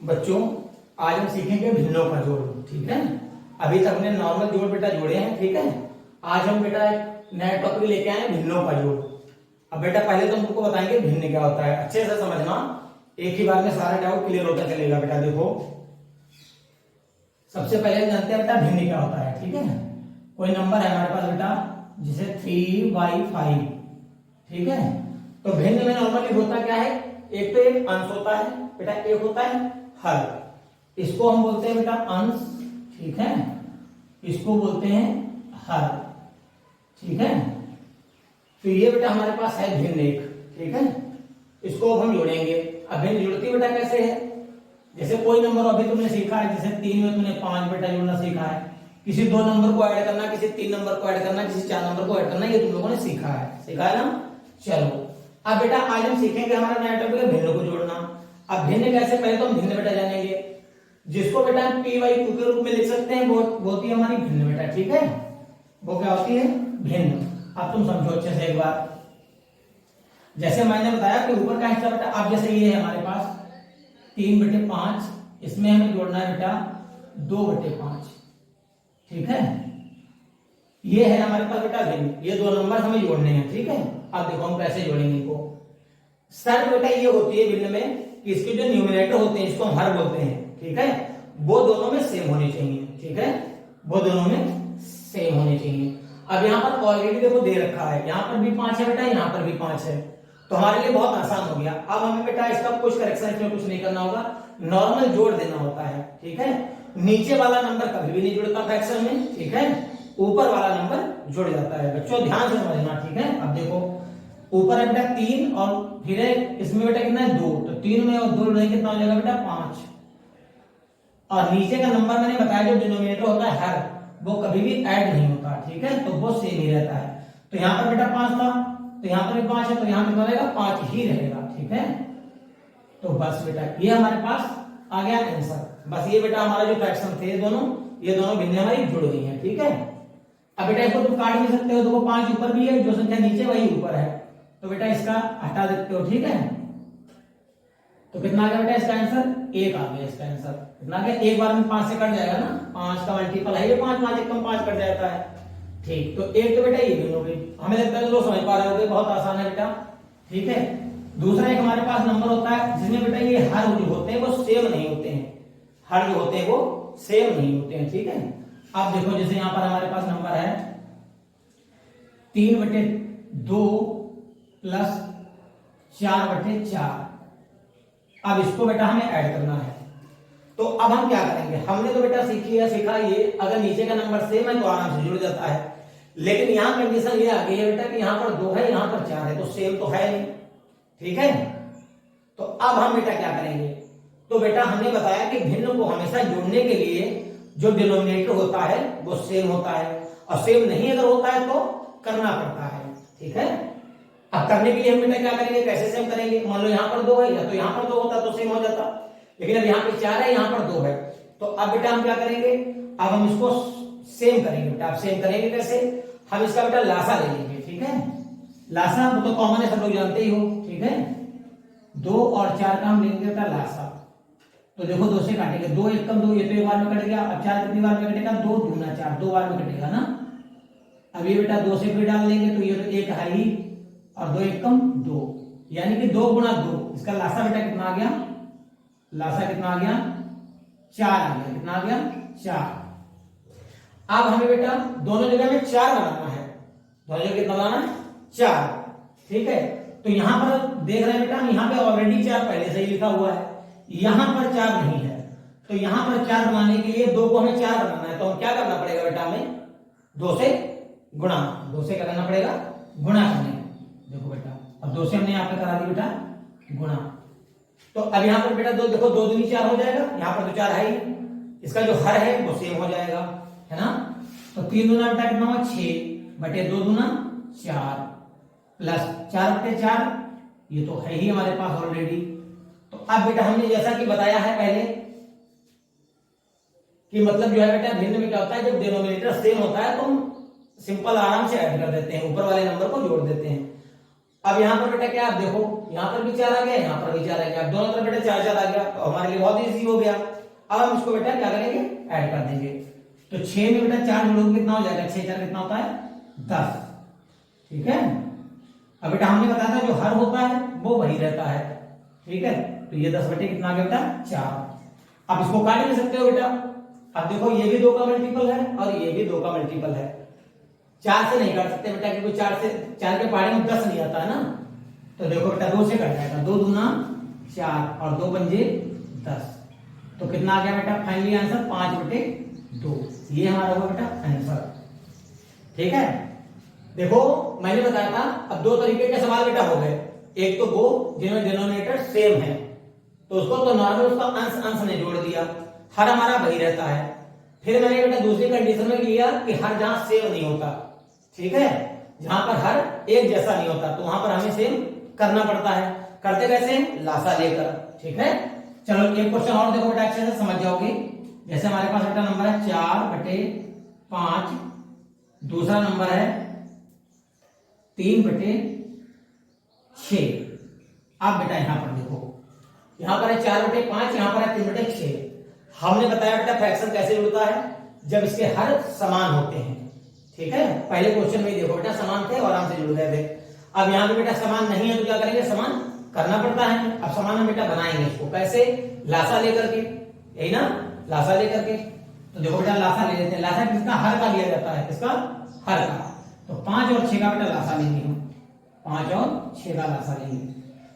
बच्चों आज हम सीखेंगे भिन्नों का जोड़। ठीक है, अभी तक हमने नॉर्मल जोड़ बेटा जोड़े हैं। ठीक है, आज हम बेटा एक नया टॉपिक लेके आए हैं, भिन्नों का जोड़। अब बेटा पहले तो हम तुमको बताएंगे भिन्न क्या होता है, अच्छे से समझना, एक ही बार में सारा डाउट क्लियर होता चलेगा। बेटा देखो, सबसे पहले जानते हैं बेटा भिन्न क्या होता है। ठीक है, कोई नंबर है हमारे पास बेटा जिसे 3/5। ठीक है, तो भिन्न में नॉर्मली होता क्या है, एक तो एक अंश होता है बेटा, एक होता है हर। इसको हम बोलते हैं बेटा अंश। ठीक है, इसको बोलते हैं हर। ठीक है, तो ये बेटा हमारे पास है भिन्न एक। ठीक है, इसको अब हम जोड़ेंगे। अब भिन्न जुड़ती बेटा कैसे है, जैसे कोई नंबर अभी तुमने सीखा है, जैसे 3 में तुमने 5 बेटा जोड़ना सीखा है, किसी 2 नंबर को ऐड करना, किसी 3 नंबर को ऐड करना, किसी 4 नंबर को ऐड करना, ये तुम लोगों ने सीखा है ना। चलो अब बेटा आज हम सीखेंगे, हमारा नया टॉपिक है भिन्न को जोड़ना। अब भिन्न कैसे, पहले तो हम भिन्न बेटा जानेंगे, जिसको बेटा p/2 के रूप में लिख सकते हैं, वो होती है हमारी भिन्न बेटा। ठीक है, वो क्या होती है, भिन्न। अब तुम समझो अच्छे से एक बार, जैसे मैंने बताया कि ऊपर का हिस्सा बेटा, अब जैसे ये है हमारे पास 3/5, इसमें हमें जोड़ना है बेटा 2/5। ठीक है, ये है हमारे पास बेटा भिन्न, ये 2 नंबर हमें जोड़ने हैं। ठीक है, अब देखो हम कैसे जोड़ेंगे इनको। शर्त बेटा ये होती है भिन्न में कि इसके जो न्यूमरेटर होते हैं, इसको हम हर बोलते हैं। ठीक है, वो दोनों में सेम होने चाहिए। ठीक है, वो दोनों में सेम होने चाहिए। अब यहाँ पर ऑलरेडी देखो दे रखा है, यहाँ पर भी 5 है बेटा, यहाँ पर भी 5 है, तो हमारे लिए बहुत आसान हो गया। अब हमें बेटा इसका कुछ करेक्शन, इसमें कुछ नहीं करना होगा, नॉर्मल जोड़ देना होता है। ठीक है, नीचे वाला नंबर कभी भी नहीं जुड़ता फ्रैक्शन में। ठीक है, ऊपर वाला नंबर जुड़ जाता है। बच्चों ध्यान से समझना। ठीक है, अब देखो ऊपर है बेटा 3 और फिर है इसमें बेटा कितना है 2, तो 3 में और 2 जोड़ेंगे कितना हो जाएगा बेटा 5। और नीचे का नंबर मैंने बताया जो डिनोमिनेटर होता है हर, वो कभी भी ऐड नहीं होता। ठीक है, तो वो सेम ही रहता है। तो यहाँ पर बेटा 5 था, तो यहाँ पर भी 5 है, तो यहाँ कितना रहेगा 5 ही रहेगा। ठीक है, तो बस बेटा ये हमारे पास आ गया आंसर। बस ये बेटा हमारा जो फ्रैक्शन थे ये दोनों भिन्न हमारी जुड़ गई हैं। ठीक है, अब बेटा इसको तुम काट भी सकते हो, देखो 5 ऊपर भी है, जो संख्या नीचे वही ऊपर है, तो बेटा इसका हटा देते हो। ठीक है, तो कितना आ गया बेटा इसका आंसर, 1 आ गया इसका आंसर। कितना आ गया, एक बार में 5 से कट जाएगा ना, 5 का मल्टीपल है ये 5, 5 एकम 5 कट जाता है। ठीक, तो एक तो बेटा ये भी हो गई, हमें लगता है लोग समझ पा रहे होंगे, बहुत आसान है बेटा। ठीक है, दूसरा एक हमारे पास नंबर होता है जिसमें बेटा ये हर जो होते हैं वो सेम नहीं होते हैं, हर जो होते हैं वो सेम नहीं होते हैं। ठीक है, अब देखो जैसे यहां पर हमारे पास नंबर है 3/2 प्लस 4/4। अब इसको बेटा हमें ऐड करना है, तो अब हम क्या करेंगे, हमने तो बेटा सीखा ये अगर नीचे का नंबर सेम है तो आराम से जुड़ जाता है, लेकिन यहां कंडीशन ये आ गई है बेटा कि यहां पर 2 है, यहां पर 4 है, तो सेम तो है नहीं। ठीक है, तो अब हम बेटा क्या करेंगे, तो बेटा हमने बताया कि भिन्न को हमेशा जोड़ने के लिए जो डिनोमिनेटर होता है वो सेम होता है, और सेम नहीं अगर होता है तो करना पड़ता है। ठीक है, अब करने के लिए हम बेटा क्या करेंगे, कैसे सेम करेंगे, मान लो यहाँ पर 2 है, या तो यहाँ पर 2 होता तो सेम हो जाता, लेकिन अब यहाँ पे 4 है, यहाँ पर 2 है, तो अब बेटा हम क्या करेंगे, अब हम इसको सेम करेंगे बेटा। अब सेम करेंगे कैसे, हम इसका बेटा लासा ले लेंगे। ठीक है, लासा वो तो कॉमन है, सब लोग जानते ही हो। ठीक है, 2 और 4 का हम लेंगे बेटा लासा, तो देखो 2 से काटेंगे, 2 एकम 2, ये तो एक बार में कट गया। अब 4 कितनी बार में कटेगा, 2 दूना 4, 2 बार में कटेगा ना। अब ये बेटा 2 से फिर डाल देंगे, तो ये तो 1 है ही, और 2 एकम 2, यानी कि 2 गुणा 2, इसका लासा बेटा कितना आ गया, लासा कितना आ गया 4 आ गया। कितना आ गया 4। अब हमें बेटा दोनों जगह में 4 बनाना है, दोनों जगह कितना बनाना है 4। ठीक है, तो यहां पर देख रहे हैं बेटा, यहां पे ऑलरेडी 4 पहले से ही लिखा हुआ है, यहां पर 4 नहीं है, तो यहां पर 4 बनाने के लिए 2 को हमें 4 बनाना है, तो हम क्या करना पड़ेगा बेटा, हमें 2 से गुणा, 2 से क्या करना पड़ेगा, गुणा करने। देखो बेटा अब 2 से हमने यहाँ पे करा दी बेटा गुणा, तो अब यहाँ पर बेटा 2 देखो, 2 दूनी 4 हो जाएगा, यहाँ पर तो 4 है ही, इसका जो हर है वो सेम हो जाएगा, है ना। तो 3 दूना बेटा कितना हुआ 6/2 दूना 4 प्लस 4/4, ये तो है ही हमारे पास ऑलरेडी। तो अब बेटा हमने जैसा कि बताया है पहले कि मतलब जो है बेटा भिन्न में क्या होता है, जब डिनोमिनेटर सेम होता है तो हम सिंपल आराम से ऐड कर देते हैं, ऊपर वाले नंबर को जोड़ देते हैं। अब यहाँ पर बेटा क्या, आप देखो यहाँ पर भी 4 आ गया, यहाँ पर भी 4 आ गया, अब दोनों तरफ बेटा 4 4 आ गया, तो हमारे लिए बहुत इजी हो गया। अब हम इसको बेटा क्या करेंगे, ऐड कर देंगे। तो 6 में बेटा 4 जोड़ोगे कितना हो जाएगा, 6 4 कितना होता है 10, ठीक है। अब बेटा हमने बताया था जो हर होता है वो वही रहता है, ठीक है। तो ये 10 बटे कितना आ गया बेटा 4। अब इसको काट नहीं सकते हो बेटा। अब देखो ये भी 2 का मल्टीपल है और ये भी 2 का मल्टीपल है, 4 से नहीं काट सकते बेटा, क्योंकि 4 के पहाड़े में 10 नहीं आता है ना। तो देखो बेटा 2 से कट जाएगा, 2 दूना 4 और 2 पंजे 10। तो कितना आ गया बेटा फाइनली आंसर 5 बटे 2। ये हमारा होगा बेटा आंसर, ठीक है। देखो मैंने बताया था, अब 2 तरीके के सवाल बेटा हो गए। एक तो वो जिनमें डिनोमिनेटर सेम है, तो उसको तो नॉर्मल उसका अंश अंश ने जोड़ दिया, हर हमारा वही रहता है। फिर मैंने बेटा दूसरी कंडीशन में लिया कि हर जहां सेम नहीं होता, ठीक है, जहां पर हर एक जैसा नहीं होता, तो वहां पर हमें सेम करना पड़ता है। करते कैसे, लासा लेकर, ठीक है। चलो एक क्वेश्चन और देखो बेटा, अच्छे से समझ जाओगे। जैसे हमारे पास बेटा नंबर है 4 बटे 5, दूसरा नंबर है 3 बटे 6। अब बेटा यहां पर देखो, यहां पर है 4 बटे 5, यहां पर है 3 बटे 6। हमने बताया बेटा फ्रैक्शन कैसे जुड़ता है, जब इसके हर समान होते हैं, ठीक है। पहले क्वेश्चन में देखो बेटा समान थे और आराम से जुड़ गए थे। अब यहां पे बेटा समान नहीं है तो क्या करेंगे, समान करना पड़ता है। अब समान हम बेटा बनाएंगे इसको कैसे, लासा लेकर के, यही ना, लासा लेकर के। तो देखो बेटा लासा ले लेते हैं। लासा किसका, हर का लिया जाता है, किसका, हर का। तो 5 और 6 का बेटा लासा लेंगे हम, 5 और 6 का लासा लेंगे।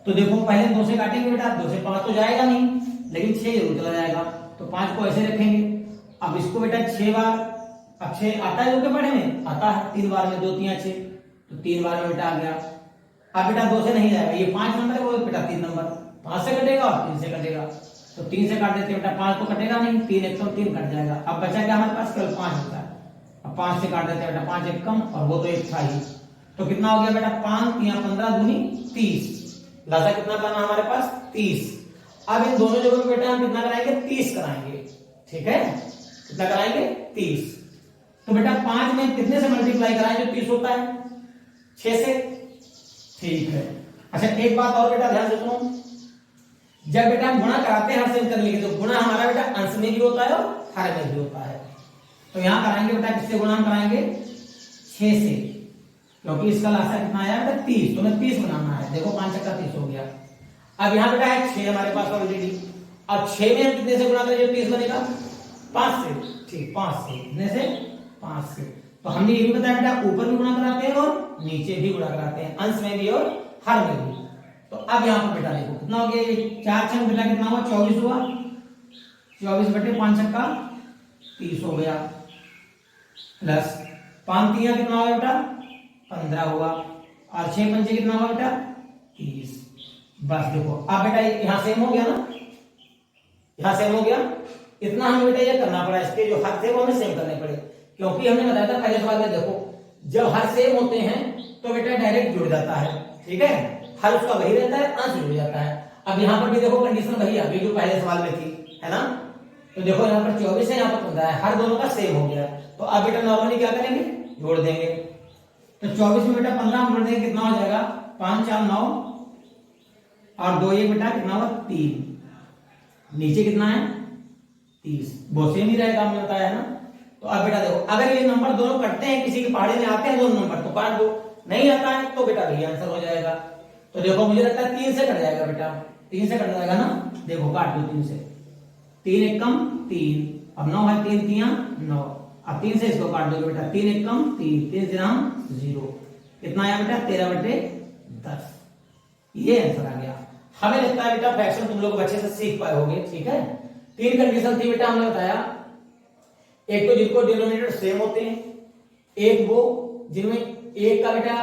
तो देखो पहले 2 से काटेंगे बेटा, 2 से 5 तो जाएगा नहीं, लेकिन 6 जरूर चला जाएगा, तो 5 को ऐसे रखेंगे। अब इसको बेटा 6 बार, अब 6 आता है जो पढ़े में आता है, 3 बार में 2 3 6, तो 3 बार में बेटा आ गया। अब बेटा 2 से नहीं जाएगा, ये 5 नंबर है, वो बेटा 3 नंबर, 5 से कटेगा और 3 से कटेगा, तो 3 से काट देते बेटा, 5 तो कटेगा नहीं, 3 एक 3 कट जाएगा। अब बचा क्या हमारे पास, केवल 5 होता है। अब 5 से काट देते बेटा, 5 एक कम और वो तो एक था ही, तो कितना हो गया बेटा 5 3 15 दूनी 30। लासा कितना करना हमारे पास 30। अब इन दोनों जगहों पे बेटा हम कितना कराएंगे, 30 कराएंगे, ठीक है। कितना कराएंगे 30। तो बेटा 5 में कितने से मल्टीप्लाई कराएं जो 30 होता है, 6 से, ठीक है। अच्छा एक बात और बेटा ध्यान से सुनो, जब बेटा हम गुणा कराते हैं हर से करने के, तो गुणा हमारा बेटा अंश में भी होता है और हर में भी होता है। तो यहां कराएंगे बेटा किससे गुणा कराएंगे, 6 से, क्योंकि इसका लासा कितना आया बेटा 30, तो हमें 30 बनाना है। देखो 5 का 30 हो गया। अब यहां बेटा है 6 हमारे पास ऑलरेडी, अब 6 में हम कितने से गुणा करें जो 30 बनेगा, 5 से, ठीक, 5 से, कितने से, 5 से। तो हमने ये भी बताया बेटा ऊपर भी गुणा कराते हैं और नीचे भी गुणा कराते हैं, अंश में भी और हर में भी। तो अब यहां पर बेटा देखो कितना हो गया, 4 6 बेटा कितना हुआ, 24 हुआ, 24 बटे 5 का 30 हो गया, प्लस 5 3 कितना हुआ बेटा 15 हुआ, और 6 पंजे कितना हुआ बेटा 30। बस देखो अब बेटा यहां सेम हो गया ना, यहां सेम हो गया। इतना हमें बेटा ये करना पड़ा, इसके जो हर थे वो हमें सेम करने पड़े, क्योंकि हमने बताया था पहले सवाल में, देखो जब हर सेम होते हैं तो बेटा डायरेक्ट जुड़ जाता है, ठीक है, हर उसका वही रहता है, अंश जुड़ जाता है। अब यहाँ पर भी देखो कंडीशन वही आ गई जो पहले सवाल में थी, है ना। तो देखो यहाँ पर 24 है, यहाँ पर 15 है, हर दोनों का सेम हो गया। तो अब बेटा नॉर्मली क्या करेंगे, जोड़ देंगे। तो 24 में बेटा 15 जोड़ देंगे, कितना हो जाएगा 5 4 9 और 2 1 बेटा कितना हुआ 3, नीचे कितना है 30, वो सेम ही रहेगा, हमने बताया है ना। तो अब बेटा देखो अगर ये नंबर दोनों कटते हैं, किसी के पहाड़े में आते हैं दोनों नंबर, तो काट दो, नहीं आता है तो बेटा वही आंसर हो जाएगा। तो देखो मुझे लगता है 3 से कट जाएगा बेटा, 3 से कट जाएगा ना, देखो काट दो 3 से, 3 एक कम 3, अब 9 है, 3 3 9, अब 3 से इसको काट दो बेटा, 3 एक कम 3, 3 से 0, कितना आया बेटा 13 बटे 10। ये आंसर आ गया। हमें लगता है बेटा फ्रैक्शन तुम लोग अच्छे से सीख पाए होंगे, ठीक है। 3 कंडीशन थी बेटा, हमने बताया, एक तो जिनको डिनोमिनेटर सेम होते हैं, एक वो जिनमें एक का बेटा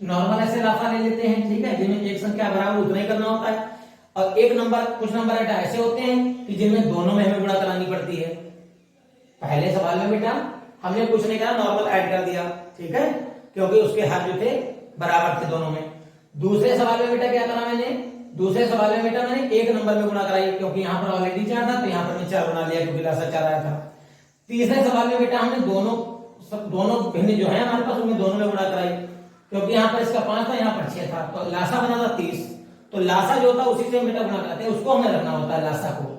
नॉर्मल ऐसे लासा ले लेते हैं, ठीक है, जिनमें एक संख्या बराबर उतना ही करना होता है, और एक नंबर, कुछ नंबर बेटा ऐसे होते हैं कि जिनमें दोनों में हमें गुणा करानी पड़ती है। पहले सवाल में बेटा हमने कुछ नहीं करा, नॉर्मल ऐड कर दिया, ठीक है, क्योंकि उसके हर जो थे बराबर थे दोनों में। दूसरे सवाल में बेटा क्या करा मैंने, दूसरे सवाल में बेटा मैंने एक नंबर में गुणा कराई, क्योंकि यहाँ पर ऑलरेडी 4 था, तो यहाँ पर मैं 4 बना लिया क्योंकि लासा 4 आया था। तीसरे सवाल में बेटा हमने दोनों भिन्न जो है हमारे पास, उनमें दोनों में गुणा कराई, क्योंकि यहाँ पर इसका 5 था, यहाँ पर 6 था, तो लासा बना था 30। तो लासा जो होता है उसी से बेटा गुणा करते हैं, उसको हमें रखना होता है लासा को।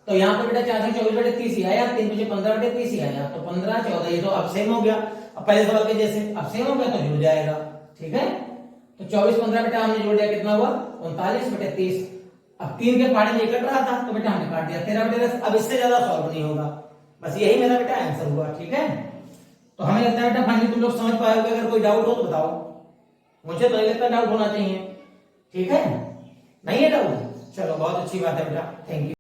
तो यहाँ पर बेटा 4 से 24 बटे 30 ही आया, 3 बजे 15 बटे 30 ही आया, तो 15 14 ये तो अब सेम हो गया। अब पहले सवाल के जैसे अब सेम हो गया तो जुड़ जाएगा, ठीक है। तो 24 15 बेटा हमने जोड़ दिया, कितना हुआ 39 बटे 30। अब 3 के पहाड़े में कट रहा था तो बेटा हमने काट दिया 13 बटे 10। अब इससे ज्यादा सॉल्व नहीं होगा, बस यही मेरा बेटा आंसर हुआ, ठीक है। तो हमें लगता है बेटा फाइनली तुम लोग समझ पाए होगे। अगर कोई डाउट हो तो बताओ, मुझे तो नहीं लगता डाउट होना चाहिए, ठीक है। नहीं है डाउट, चलो बहुत अच्छी बात है बेटा, थैंक यू।